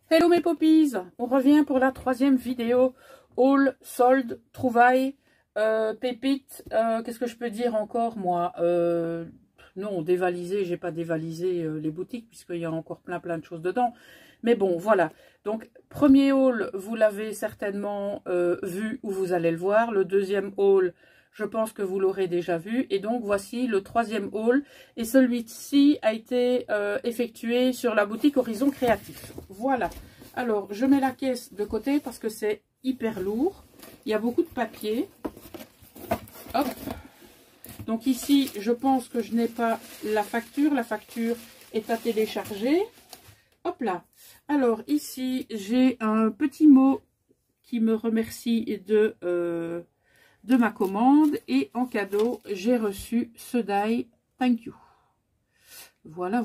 Hello mes poppies, on revient pour la troisième vidéo haul, solde, trouvailles, pépites, qu'est-ce que je peux dire encore moi, non, dévalisé, j'ai pas dévalisé les boutiques puisqu'il y a encore plein de choses dedans, mais bon voilà. Donc premier haul, vous l'avez certainement vu ou vous allez le voir. Le deuxième haul, je pense que vous l'aurez déjà vu. Et donc, voici le troisième haul. Et celui-ci a été effectué sur la boutique Horizon Créatif. Voilà. Alors, je mets la caisse de côté parce que c'est hyper lourd. Il y a beaucoup de papier. Hop. Donc ici, je pense que je n'ai pas la facture. La facture est à télécharger. Hop là. Alors, ici, j'ai un petit mot qui me remercie de ma commande, et en cadeau j'ai reçu ce die thank you. Voilà.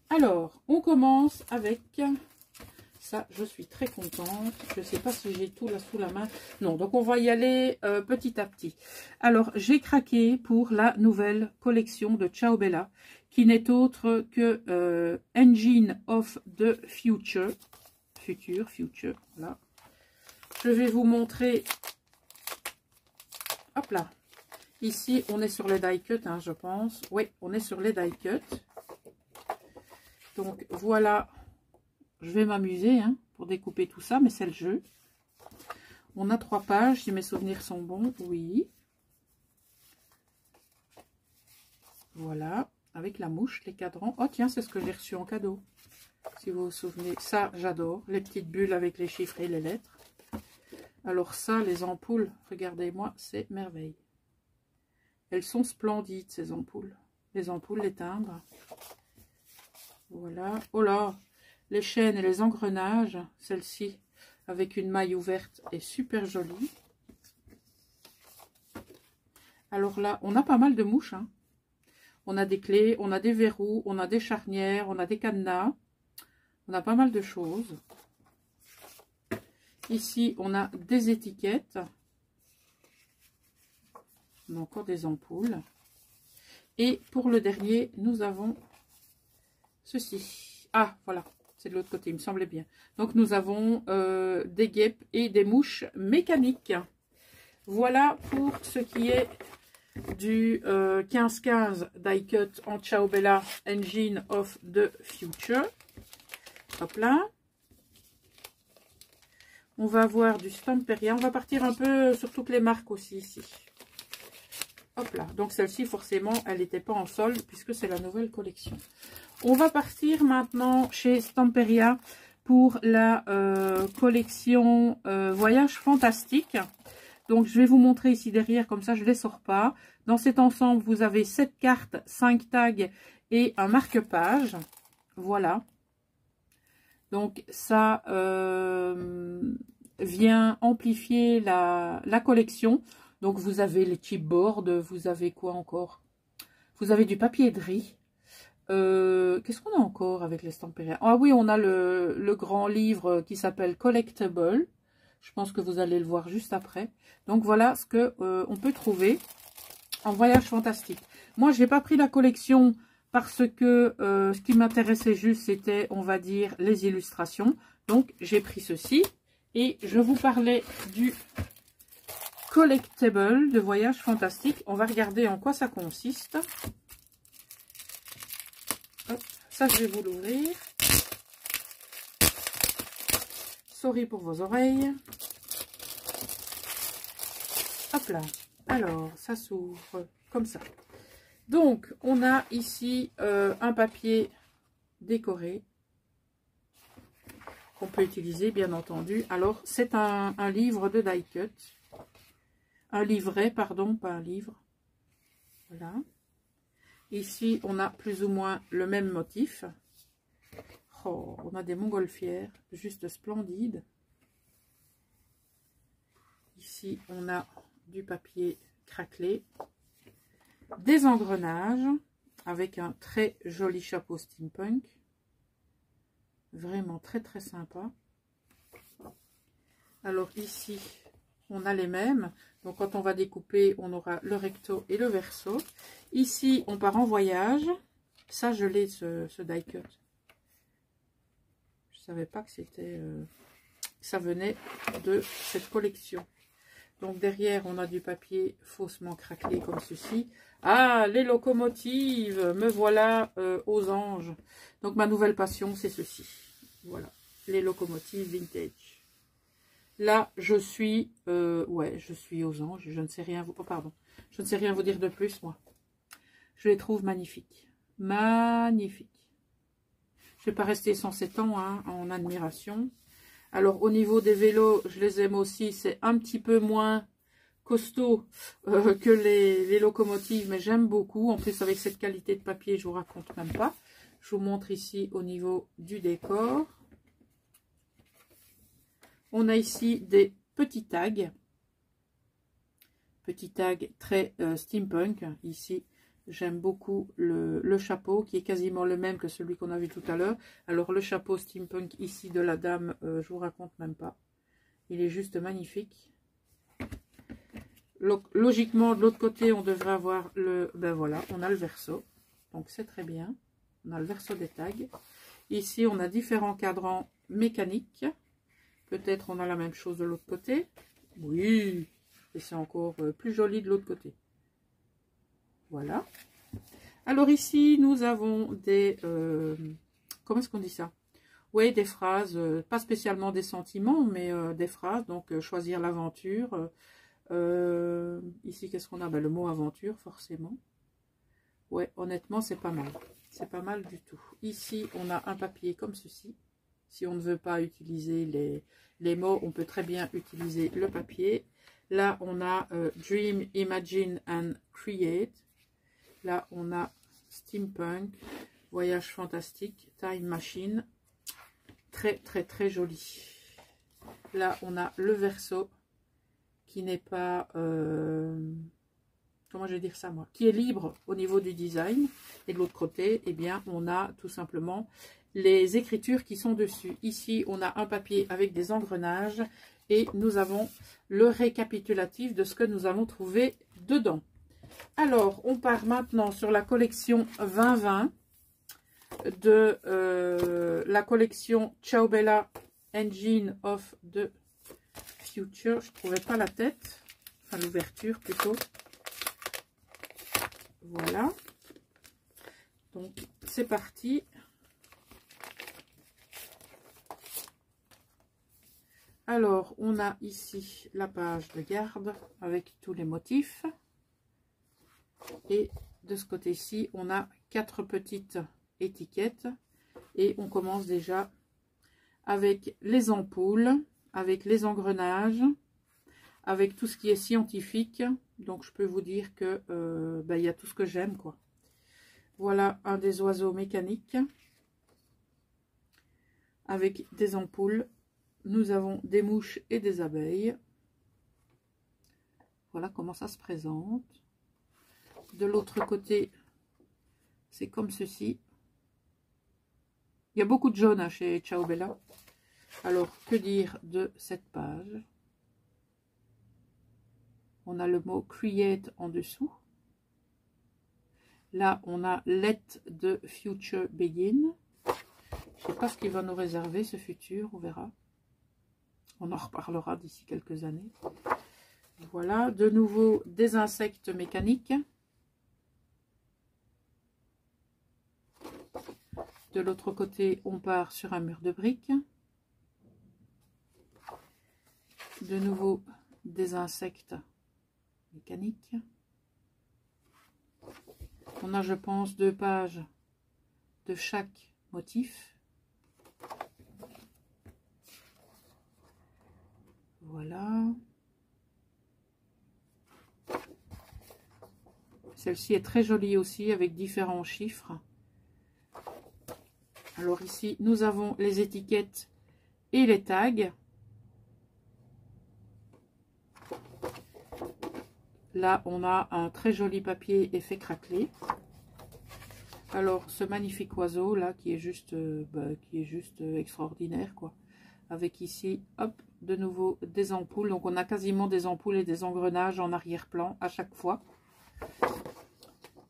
Alors on commence avec ça. Je suis très contente. Je sais pas si j'ai tout là sous la main. Non, donc on va y aller petit à petit. Alors j'ai craqué pour la nouvelle collection de Ciao Bella, qui n'est autre que Engine of the Future. Voilà. Je vais vous montrer. Hop là, ici on est sur les die cut, hein, je pense. Oui, on est sur les die cut. Donc voilà, je vais m'amuser hein, pour découper tout ça, mais c'est le jeu. On a 3 pages, si mes souvenirs sont bons, oui. Voilà, avec la mouche, les cadrans. Oh tiens, c'est ce que j'ai reçu en cadeau. Si vous vous souvenez, ça j'adore, les petites bulles avec les chiffres et les lettres. Alors ça, les ampoules, regardez-moi, c'est merveille. Elles sont splendides, ces ampoules. Les ampoules, les timbres. Voilà. Oh là, les chaînes et les engrenages. Celle-ci, avec une maille ouverte, est super jolie. Alors là, on a pas mal de mouches. Hein. On a des clés, on a des verrous, on a des charnières, on a des cadenas. On a pas mal de choses. Ici, on a des étiquettes. On a encore des ampoules. Et pour le dernier, nous avons ceci. Ah, voilà, c'est de l'autre côté, il me semblait bien. Donc, nous avons des guêpes et des mouches mécaniques. Voilà pour ce qui est du 15-15 die cut en Ciao Bella Engine of the Future. Hop là. On va avoir du Stamperia. On va partir un peu sur toutes les marques aussi ici. Hop là. Donc celle-ci, forcément, elle n'était pas en solde puisque c'est la nouvelle collection. On va partir maintenant chez Stamperia pour la collection Voyage Fantastique. Donc je vais vous montrer ici derrière, comme ça je ne les sors pas. Dans cet ensemble, vous avez 7 cartes, 5 tags et un marque-page. Voilà. Donc ça vient amplifier la collection. Donc vous avez les chipboards, vous avez quoi encore? Vous avez du papier de riz. Qu'est-ce qu'on a encore avec les Stamperia? Ah oui, on a le grand livre qui s'appelle Collectible. Je pense que vous allez le voir juste après. Donc voilà ce que on peut trouver en Voyage Fantastique. Moi, je n'ai pas pris la collection parce que ce qui m'intéressait juste, c'était, on va dire, les illustrations. Donc, j'ai pris ceci. Et je vous parlais du Collectible de Voyage Fantastique. On va regarder en quoi ça consiste. Hop, ça, je vais vous l'ouvrir. Sorry pour vos oreilles. Hop là. Alors, ça s'ouvre comme ça. Donc, on a ici un papier décoré qu'on peut utiliser, bien entendu. Alors, c'est un livre de die cut. Un livret, pardon, pas un livre. Voilà. Ici, on a plus ou moins le même motif. Oh, on a des montgolfières, juste splendides. Ici, on a du papier craquelé. Des engrenages avec un très joli chapeau steampunk. Vraiment très sympa. Alors ici, on a les mêmes. Donc quand on va découper, on aura le recto et le verso. Ici, on part en voyage. Ça, je l'ai, ce die cut. Je savais pas que c'était ça venait de cette collection. Donc derrière, on a du papier faussement craquelé comme ceci. Ah, les locomotives, me voilà aux anges. Donc ma nouvelle passion, c'est ceci. Voilà, les locomotives vintage. Là, je suis, ouais, je suis aux anges. Je ne sais rien vous, oh, pardon, je ne sais rien vous dire de plus, moi. Je les trouve magnifiques, magnifiques. Je ne vais pas rester 107 ans hein, en admiration. Alors, au niveau des vélos, je les aime aussi. C'est un petit peu moins costaud que les locomotives, mais j'aime beaucoup. En plus, avec cette qualité de papier, je vous raconte même pas. Je vous montre ici au niveau du décor. On a ici des petits tags. Petits tags très steampunk. Ici, j'aime beaucoup le chapeau qui est quasiment le même que celui qu'on a vu tout à l'heure. Alors, le chapeau steampunk ici de la dame, je vous raconte même pas. Il est juste magnifique. Logiquement, de l'autre côté, on devrait avoir le... Ben voilà, on a le verso. Donc, c'est très bien. On a le verso des tags. Ici, on a différents cadrans mécaniques. Peut-être on a la même chose de l'autre côté. Oui, et c'est encore plus joli de l'autre côté. Voilà. Alors ici, nous avons des... comment est-ce qu'on dit ça? Oui, des phrases, pas spécialement des sentiments, mais des phrases. Donc, choisir l'aventure. Ici, qu'est-ce qu'on a? Ben, le mot aventure, forcément. Ouais, honnêtement, c'est pas mal. C'est pas mal du tout. Ici, on a un papier comme ceci. Si on ne veut pas utiliser les mots, on peut très bien utiliser le papier. Là, on a Dream, Imagine and Create. Là, on a Steampunk, Voyage fantastique, Time Machine. Très, très, très joli. Là, on a le verso qui n'est pas... comment je vais dire ça, moi? Qui est libre au niveau du design. Et de l'autre côté, eh bien, on a tout simplement... les écritures qui sont dessus. Ici, on a un papier avec des engrenages et nous avons le récapitulatif de ce que nous allons trouver dedans. Alors, on part maintenant sur la collection 2020 de la collection Ciao Bella Engine of the Future. Je ne trouvais pas la tête, enfin l'ouverture plutôt. Voilà. Donc, c'est parti. Alors, on a ici la page de garde avec tous les motifs. Et de ce côté-ci, on a 4 petites étiquettes. Et on commence déjà avec les ampoules, avec les engrenages, avec tout ce qui est scientifique. Donc, je peux vous dire que il y a tout ce que j'aime, quoi. Voilà un des oiseaux mécaniques avec des ampoules. Nous avons des mouches et des abeilles. Voilà comment ça se présente. De l'autre côté, c'est comme ceci. Il y a beaucoup de jaune hein, chez Ciao Bella. Alors, que dire de cette page? On a le mot Create en dessous. Là, on a Let the Future Begin. Je ne sais pas ce qu'il va nous réserver, ce futur, on verra. On en reparlera d'ici quelques années. Voilà, de nouveau des insectes mécaniques. De l'autre côté, on part sur un mur de briques. De nouveau des insectes mécaniques. On a, je pense, 2 pages de chaque motif. Voilà. Celle-ci est très jolie aussi avec différents chiffres. Alors ici, nous avons les étiquettes et les tags. Là, on a un très joli papier effet craquelé. Alors, ce magnifique oiseau là qui est juste extraordinaire, quoi. Avec ici, hop, de nouveau des ampoules. Donc, on a quasiment des ampoules et des engrenages en arrière-plan à chaque fois.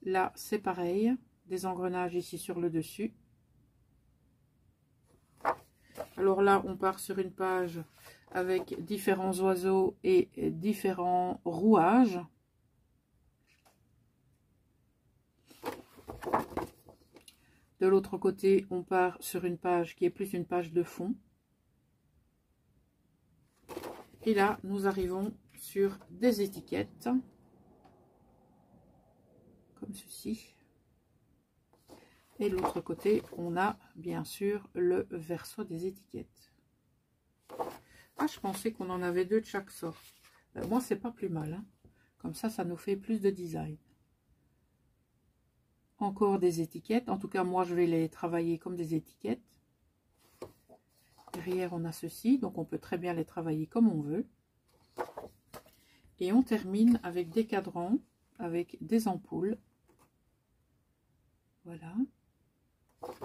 Là, c'est pareil. Des engrenages ici sur le dessus. Alors là, on part sur une page avec différents oiseaux et différents rouages. De l'autre côté, on part sur une page qui est plus une page de fond. Et là, nous arrivons sur des étiquettes, comme ceci. Et de l'autre côté, on a bien sûr le verso des étiquettes. Ah, je pensais qu'on en avait deux de chaque sorte. Moi, c'est pas plus mal, hein. Comme ça nous fait plus de design. Encore des étiquettes. En tout cas, moi, je vais les travailler comme des étiquettes. Derrière, on a ceci. Donc, on peut très bien les travailler comme on veut. Et on termine avec des cadrans, avec des ampoules. Voilà.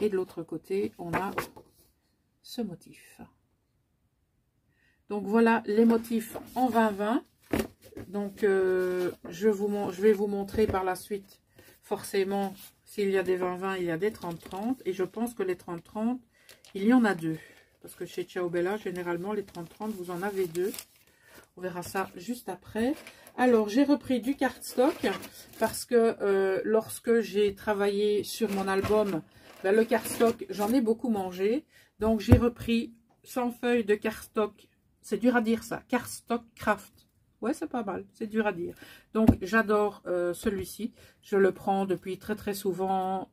Et de l'autre côté, on a ce motif. Donc, voilà les motifs en 20-20. Donc, je vais vous montrer par la suite, forcément, s'il y a des 20-20, il y a des 30-30. Et je pense que les 30-30, il y en a deux. Parce que chez Ciao Bella, généralement, les 30-30, vous en avez deux. On verra ça juste après. Alors, j'ai repris du cardstock parce que lorsque j'ai travaillé sur mon album, ben, le cardstock, j'en ai beaucoup mangé. Donc, j'ai repris 100 feuilles de cardstock. C'est dur à dire ça. Cardstock Craft. Ouais, c'est pas mal. C'est dur à dire. Donc, j'adore celui-ci. Je le prends depuis très souvent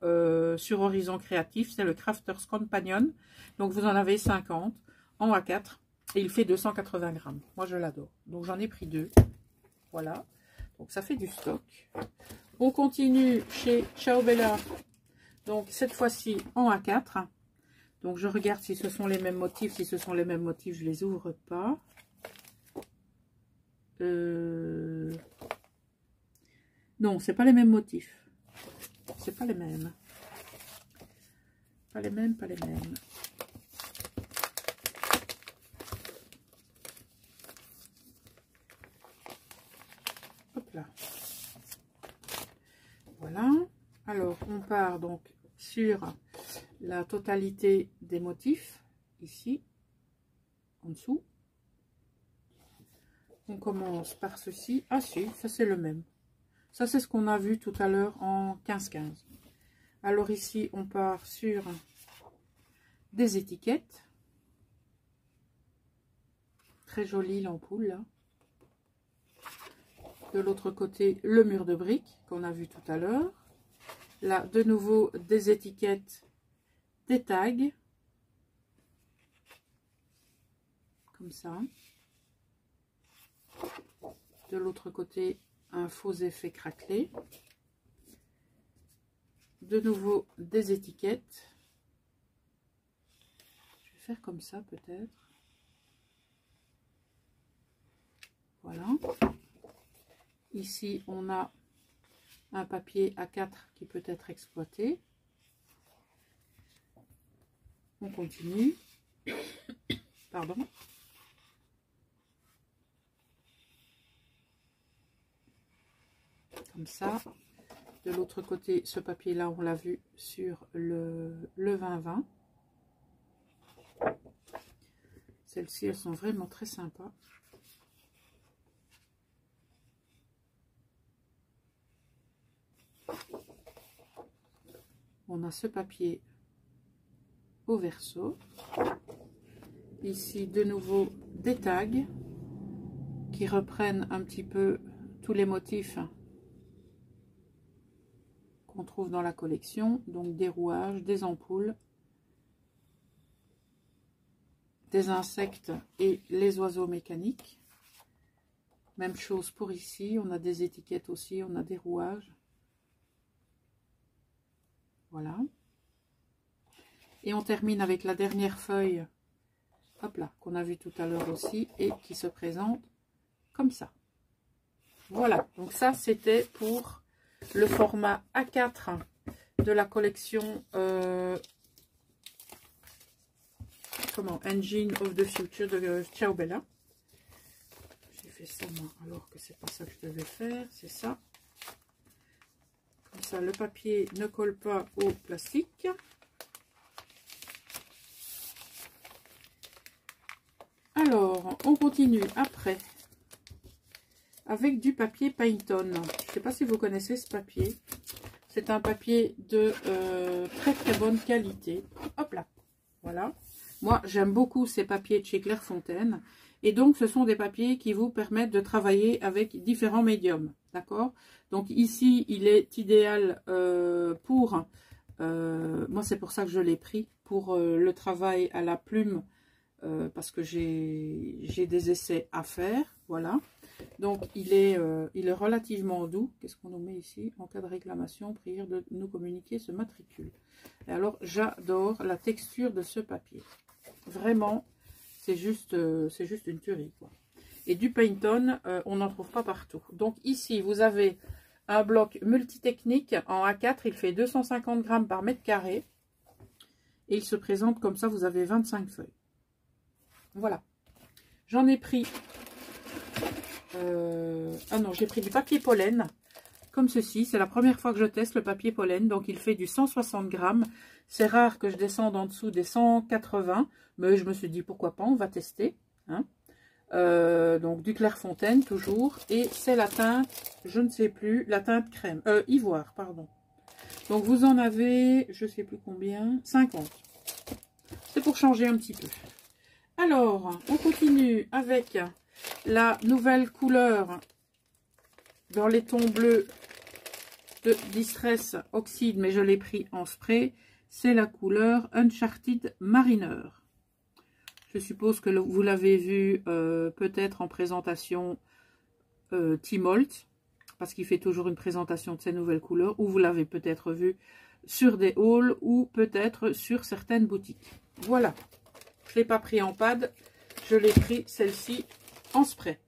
sur Horizon Créatif. C'est le Crafters Companion. Donc, vous en avez 50 en A4. Et il fait 280 grammes. Moi, je l'adore. Donc, j'en ai pris deux. Voilà. Donc, ça fait du stock. On continue chez Ciao Bella. Donc, cette fois-ci, en A4. Donc, je regarde si ce sont les mêmes motifs. Si ce sont les mêmes motifs, je les ouvre pas. Non, c'est pas les mêmes motifs. C'est pas les mêmes. Pas les mêmes, pas les mêmes. Hop là. Voilà. Alors, on part donc sur la totalité des motifs, ici, en dessous. On commence par ceci. Ah si, ça c'est le même. Ça c'est ce qu'on a vu tout à l'heure en 15-15. Alors ici, on part sur des étiquettes. Très jolie l'ampoule là. De l'autre côté, le mur de briques qu'on a vu tout à l'heure. Là, de nouveau, des étiquettes, des tags. Comme ça. De l'autre côté, un faux effet craquelé. De nouveau, des étiquettes. Je vais faire comme ça peut-être. Voilà. Ici, on a un papier A4 qui peut être exploité. On continue. Pardon. Comme ça. De l'autre côté, ce papier-là, on l'a vu sur le 20-20. Celles-ci, elles sont vraiment très sympas. On a ce papier au verso. Ici, de nouveau, des tags qui reprennent un petit peu tous les motifs qu'on trouve dans la collection. Donc, des rouages, des ampoules, des insectes et les oiseaux mécaniques. Même chose pour ici. On a des étiquettes aussi, on a des rouages. Voilà. Et on termine avec la dernière feuille, hop là, qu'on a vu tout à l'heure aussi, et qui se présente comme ça. Voilà, donc ça c'était pour le format A4 de la collection Engine of the Future de Ciao Bella. J'ai fait ça moi, alors que c'est pas ça que je devais faire, c'est ça. Comme ça, le papier ne colle pas au plastique. Alors, on continue après avec du papier Payton. Je ne sais pas si vous connaissez ce papier. C'est un papier de très très bonne qualité. Hop là, voilà. Moi, j'aime beaucoup ces papiers de chez Clairefontaine. Et donc, ce sont des papiers qui vous permettent de travailler avec différents médiums. D'accord? Donc, ici, il est idéal pour... moi, c'est pour ça que je l'ai pris. Pour le travail à la plume. Parce que j'ai des essais à faire. Voilà. Donc, il est relativement doux. Qu'est-ce qu'on nous met ici? En cas de réclamation, prière de nous communiquer ce matricule. Et alors, j'adore la texture de ce papier. Vraiment, c'est juste une tuerie, quoi. Et du Payton, on n'en trouve pas partout. Donc, ici, vous avez un bloc multitechnique en A4. Il fait 250 grammes par mètre carré. Et il se présente comme ça. Vous avez 25 feuilles. Voilà. J'en ai pris... ah non, j'ai pris du papier pollen, comme ceci. C'est la première fois que je teste le papier pollen. Donc, il fait du 160 grammes. C'est rare que je descende en dessous des 180. Mais je me suis dit, pourquoi pas, on va tester. Hein. Donc, du Clairefontaine, toujours. Et c'est la teinte, je ne sais plus, la teinte crème. Ivoire, pardon. Donc, vous en avez, je ne sais plus combien, 50. C'est pour changer un petit peu. Alors, on continue avec... la nouvelle couleur dans les tons bleus de Distress Oxide, mais je l'ai pris en spray, c'est la couleur Uncharted Mariner. Je suppose que vous l'avez vu peut-être en présentation Tmalt, parce qu'il fait toujours une présentation de ces nouvelles couleurs, ou vous l'avez peut-être vu sur des hauls, ou peut-être sur certaines boutiques. Voilà, je ne l'ai pas pris en pad, je l'ai pris celle-ci en spray.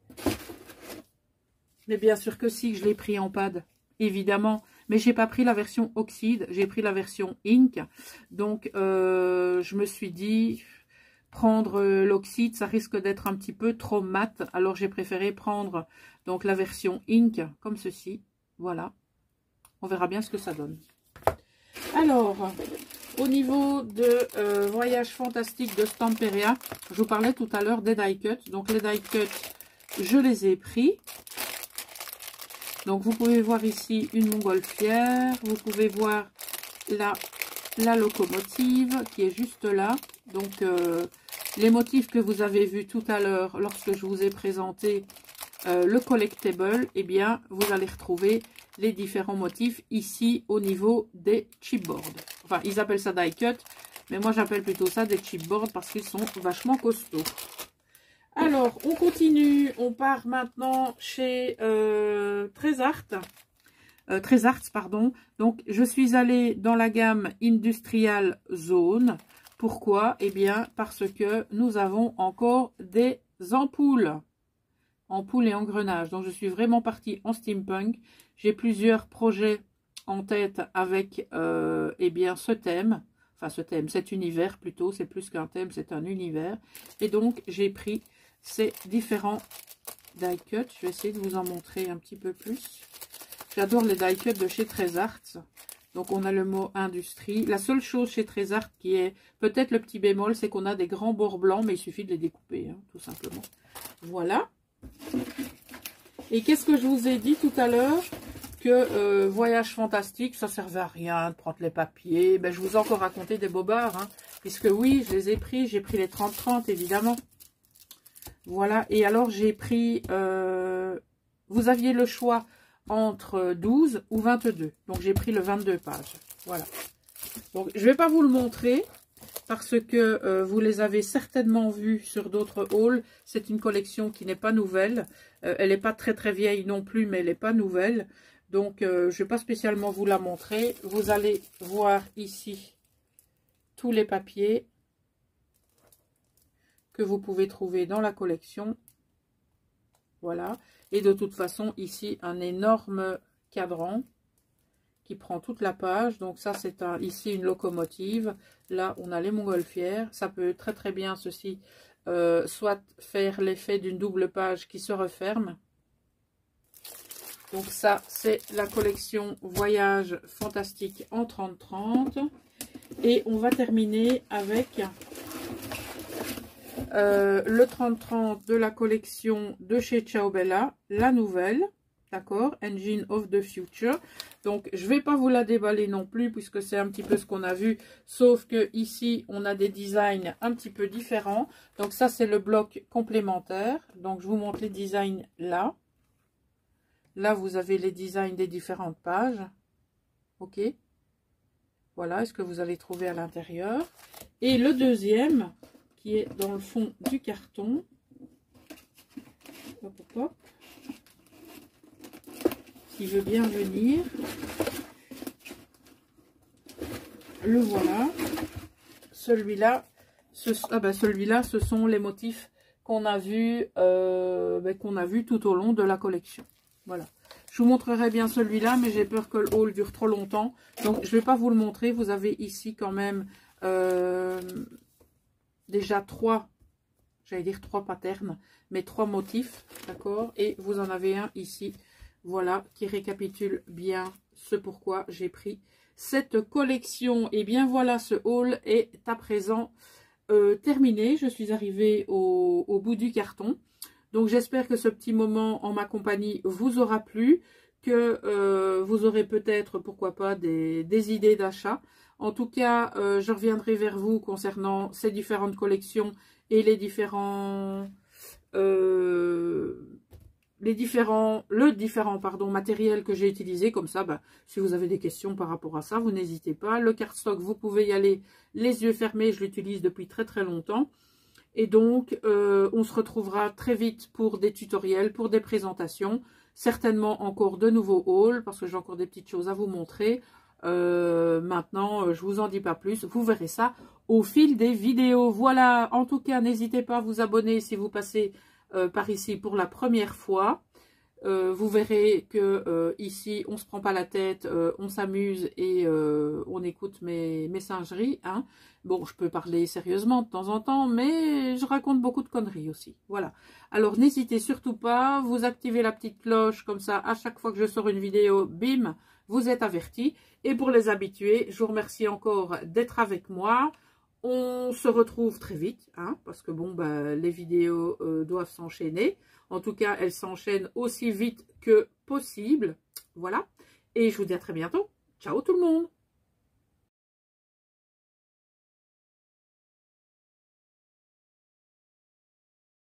Mais bien sûr que si, je l'ai pris en pad, évidemment. Mais j'ai pas pris la version oxyde, j'ai pris la version ink. Donc, je me suis dit, prendre l'oxyde, ça risque d'être un petit peu trop mat. Alors, j'ai préféré prendre donc la version ink, comme ceci. Voilà. On verra bien ce que ça donne. Alors, au niveau de Voyage Fantastique de Stamperia, je vous parlais tout à l'heure des die cuts. Donc, les die cuts, je les ai pris. Donc, vous pouvez voir ici une montgolfière. Vous pouvez voir la locomotive qui est juste là. Donc, les motifs que vous avez vus tout à l'heure lorsque je vous ai présenté le collectible, eh bien, vous allez retrouver les différents motifs ici au niveau des chipboards. Enfin, ils appellent ça die cut, mais moi j'appelle plutôt ça des chipboards parce qu'ils sont vachement costauds. Alors, on continue, on part maintenant chez Trésart. Pardon. Donc, je suis allée dans la gamme Industrial Zone. Pourquoi? Eh bien, parce que nous avons encore des ampoules. Ampoules et engrenages. Donc, je suis vraiment partie en steampunk. J'ai plusieurs projets en tête avec eh bien, ce thème. Enfin, ce thème, cet univers plutôt. C'est plus qu'un thème, c'est un univers. Et donc, j'ai pris ces différents die cuts. Je vais essayer de vous en montrer un petit peu plus. J'adore les die cuts de chez Trésart. Donc, on a le mot industrie. La seule chose chez Trésart qui est peut-être le petit bémol, c'est qu'on a des grands bords blancs, mais il suffit de les découper, hein, tout simplement. Voilà. Et qu'est-ce que je vous ai dit tout à l'heure? Que Voyage Fantastique, ça servait à rien de prendre les papiers. Ben, je vous ai encore raconté des bobards, hein, puisque oui, je les ai pris. J'ai pris les 30-30, évidemment. Voilà. Et alors, j'ai pris... vous aviez le choix entre 12 ou 22. Donc, j'ai pris le 22 pages. Voilà. Donc, je ne vais pas vous le montrer parce que vous les avez certainement vus sur d'autres hauls. C'est une collection qui n'est pas nouvelle. Elle n'est pas très très vieille non plus, mais elle n'est pas nouvelle. Donc, je ne vais pas spécialement vous la montrer. Vous allez voir ici tous les papiers que vous pouvez trouver dans la collection. Voilà. Et de toute façon, ici, un énorme cadran qui prend toute la page. Donc ça, c'est ici une locomotive. Là, on a les montgolfières. Ça peut très très bien, ceci, soit faire l'effet d'une double page qui se referme. Donc ça, c'est la collection Voyage Fantastique en 30-30. Et on va terminer avec le 30-30 de la collection de chez Ciao Bella, la nouvelle, d'accord, Engine of the Future. Donc, je ne vais pas vous la déballer non plus, puisque c'est un petit peu ce qu'on a vu, sauf que ici, on a des designs un petit peu différents. Donc, ça, c'est le bloc complémentaire. Donc, je vous montre les designs là. Là, vous avez les designs des différentes pages. OK. Voilà, est-ce que vous allez trouver à l'intérieur. Et le deuxième, qui est dans le fond du carton. Hop, hop, hop. Qui veut bien venir. Le voilà. Celui-là, celui-là, ce sont les motifs qu'on a vus tout au long de la collection. Voilà. Je vous montrerai bien celui-là, mais j'ai peur que le haul dure trop longtemps. Donc, je ne vais pas vous le montrer. Vous avez ici quand même déjà trois, j'allais dire trois patterns, mais trois motifs, d'accord? Et vous en avez un ici, voilà, qui récapitule bien ce pourquoi j'ai pris cette collection. Et bien voilà, ce haul est à présent terminé. Je suis arrivée au bout du carton. Donc j'espère que ce petit moment en ma compagnie vous aura plu, que vous aurez peut-être, pourquoi pas, des idées d'achat. En tout cas, je reviendrai vers vous concernant ces différentes collections et le différent matériel que j'ai utilisé. Comme ça, si vous avez des questions par rapport à ça, vous n'hésitez pas. Le cardstock, vous pouvez y aller les yeux fermés. Je l'utilise depuis très très longtemps. Et donc, on se retrouvera très vite pour des tutoriels, pour des présentations. Certainement encore de nouveaux hauls, parce que j'ai encore des petites choses à vous montrer. Maintenant, je vous en dis pas plus. Vous verrez ça au fil des vidéos. Voilà, en tout cas, n'hésitez pas à vous abonner si vous passez par ici pour la première fois. Vous verrez que ici, on ne se prend pas la tête, on s'amuse et on écoute mes singeries. Hein. Bon, je peux parler sérieusement de temps en temps, mais je raconte beaucoup de conneries aussi. Voilà. Alors, n'hésitez surtout pas, vous activez la petite cloche, comme ça, à chaque fois que je sors une vidéo, bim, vous êtes avertis. Et pour les habitués, je vous remercie encore d'être avec moi. On se retrouve très vite, hein, parce que bon, les vidéos doivent s'enchaîner. En tout cas, elles s'enchaînent aussi vite que possible. Voilà. Et je vous dis à très bientôt. Ciao tout le monde!